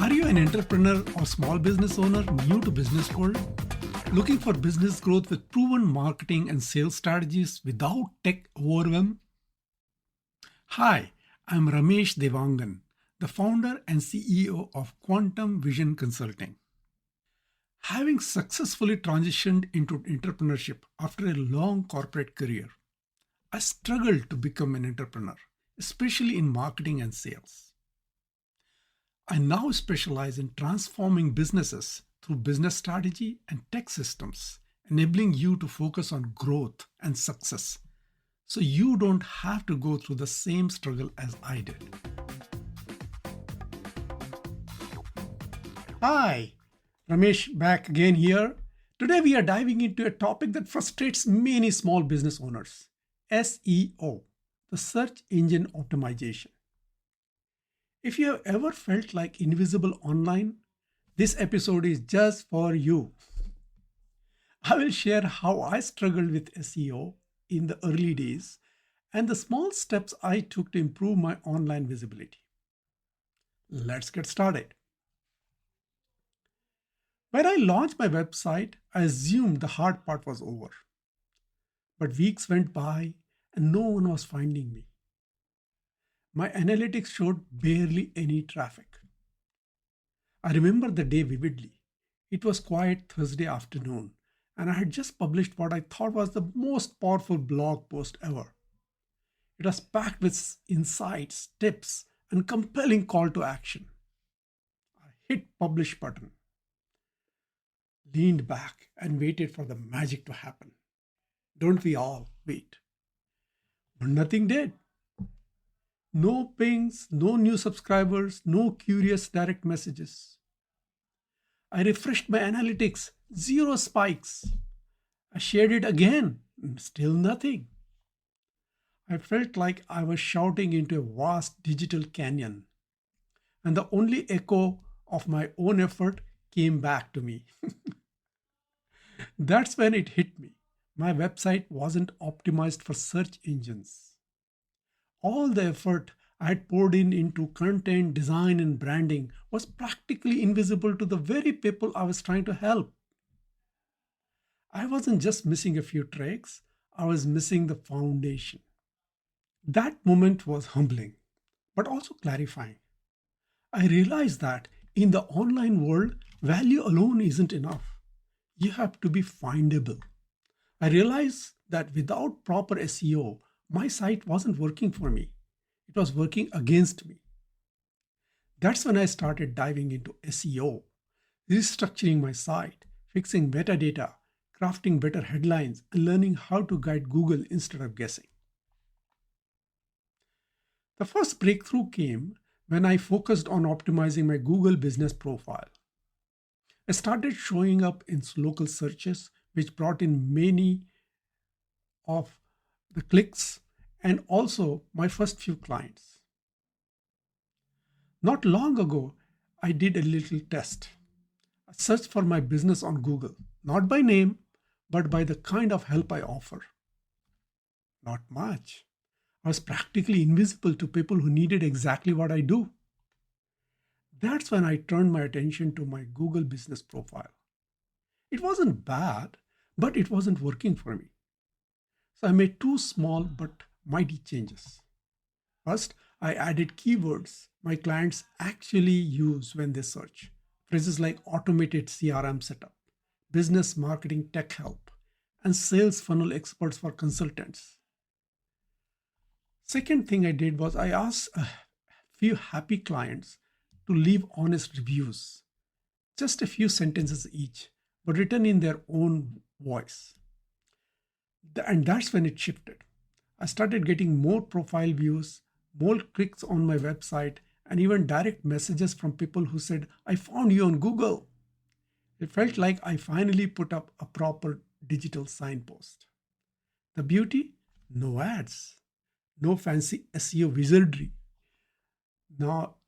Are you an entrepreneur or small business owner new to business world? Looking for business growth with proven marketing and sales strategies without tech overwhelm? Hi, I'm Ramesh Dewangan, the founder and CEO of Quantum Vision Consulting. Having successfully transitioned into entrepreneurship after a long corporate career, I struggled to become an entrepreneur, especially in marketing and sales. I now specialize in transforming businesses through business strategy and tech systems, enabling you to focus on growth and success so you don't have to go through the same struggle as I did. Hi, Ramesh back again here. Today we are diving into a topic that frustrates many small business owners: SEO, the search engine optimization. If you have ever felt like invisible online, this episode is just for you. I will share how I struggled with SEO in the early days and the small steps I took to improve my online visibility. Let's get started. When I launched my website, I assumed the hard part was over. But weeks went by and no one was finding me. My analytics showed barely any traffic. I remember the day vividly. It was quiet Thursday afternoon, and I had just published what I thought was the most powerful blog post ever. It was packed with insights, tips, and compelling call to action. I hit publish button, leaned back, and waited for the magic to happen. Don't we all wait? But nothing did. No pings, no new subscribers, no curious direct messages. I refreshed my analytics, zero spikes. I shared it again, still nothing. I felt like I was shouting into a vast digital canyon, and the only echo of my own effort came back to me. That's when it hit me. My website wasn't optimized for search engines. All the effort I had poured into content, design, and branding was practically invisible to the very people I was trying to help. I wasn't just missing a few tricks, I was missing the foundation. That moment was humbling, but also clarifying. I realized that in the online world, value alone isn't enough. You have to be findable. I realized that without proper SEO, my site wasn't working for me. It was working against me. That's when I started diving into SEO, restructuring my site, fixing metadata, crafting better headlines, and learning how to guide Google instead of guessing. The first breakthrough came when I focused on optimizing my Google business profile. I started showing up in local searches, which brought in many of the clicks and also my first few clients. Not long ago, I did a little test. I searched for my business on Google, not by name, but by the kind of help I offer. Not much. I was practically invisible to people who needed exactly what I do. That's when I turned my attention to my Google business profile. It wasn't bad, but it wasn't working for me. So I made two small but mighty changes. First, I added keywords my clients actually use when they search. Phrases like automated CRM setup, business marketing tech help, and sales funnel experts for consultants. Second thing I did was I asked a few happy clients to leave honest reviews, just a few sentences each, but written in their own voice. And that's when it shifted. I started getting more profile views, more clicks on my website, and even direct messages from people who said, "I found you on Google." It felt like I finally put up a proper digital signpost. The beauty? No ads, no fancy SEO wizardry, not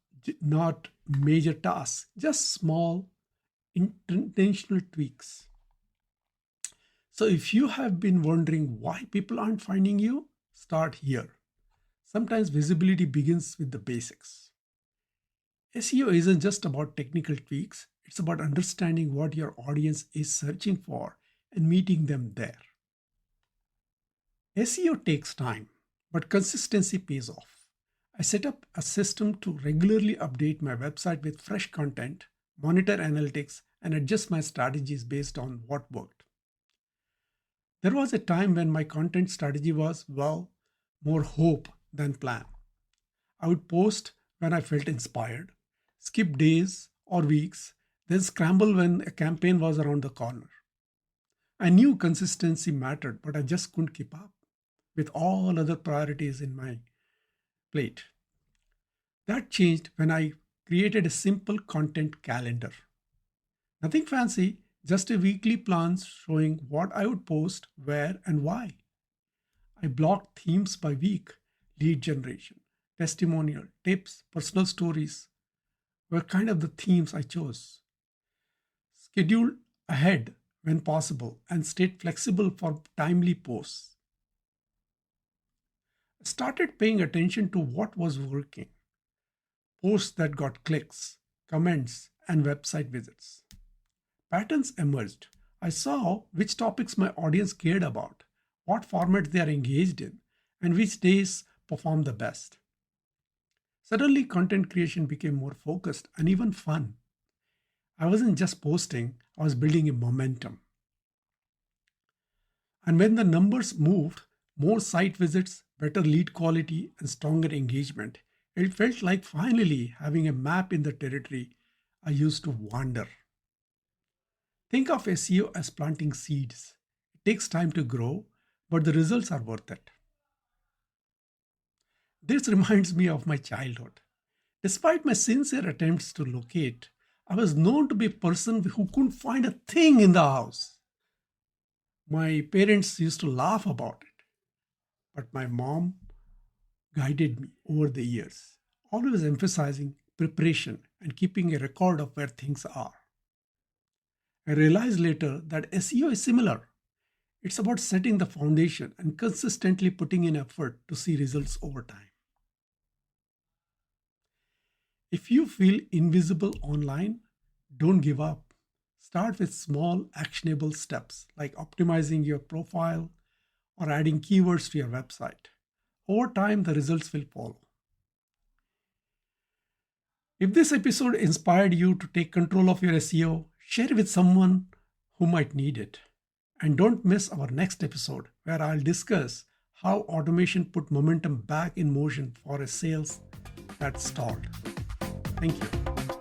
major tasks, just small intentional tweaks. So if you have been wondering why people aren't finding you, start here. Sometimes visibility begins with the basics. SEO isn't just about technical tweaks, it's about understanding what your audience is searching for and meeting them there. SEO takes time, but consistency pays off. I set up a system to regularly update my website with fresh content, monitor analytics, and adjust my strategies based on what worked. There was a time when my content strategy was, well, more hope than plan. I would post when I felt inspired, skip days or weeks, then scramble when a campaign was around the corner. I knew consistency mattered, but I just couldn't keep up with all other priorities in my plate. That changed when I created a simple content calendar. Nothing fancy, just a weekly plan showing what I would post, where, and why. I blocked themes by week: lead generation, testimonial, tips, personal stories were kind of the themes I chose. Scheduled ahead when possible and stayed flexible for timely posts. I started paying attention to what was working: posts that got clicks, comments, and website visits. Patterns emerged. I saw which topics my audience cared about, what formats they are engaged in, and which days perform the best. Suddenly, content creation became more focused and even fun. I wasn't just posting, I was building a momentum. And when the numbers moved, more site visits, better lead quality, and stronger engagement, it felt like finally having a map in the territory I used to wander. Think of SEO as planting seeds. It takes time to grow, but the results are worth it. This reminds me of my childhood. Despite my sincere attempts to locate, I was known to be a person who couldn't find a thing in the house. My parents used to laugh about it, but my mom guided me over the years, always emphasizing preparation and keeping a record of where things are. I realized later that SEO is similar. It's about setting the foundation and consistently putting in effort to see results over time. If you feel invisible online, don't give up. Start with small, actionable steps like optimizing your profile or adding keywords to your website. Over time, the results will follow. If this episode inspired you to take control of your SEO, share it with someone who might need it. And don't miss our next episode where I'll discuss how automation put momentum back in motion for a sales that stalled. Thank you.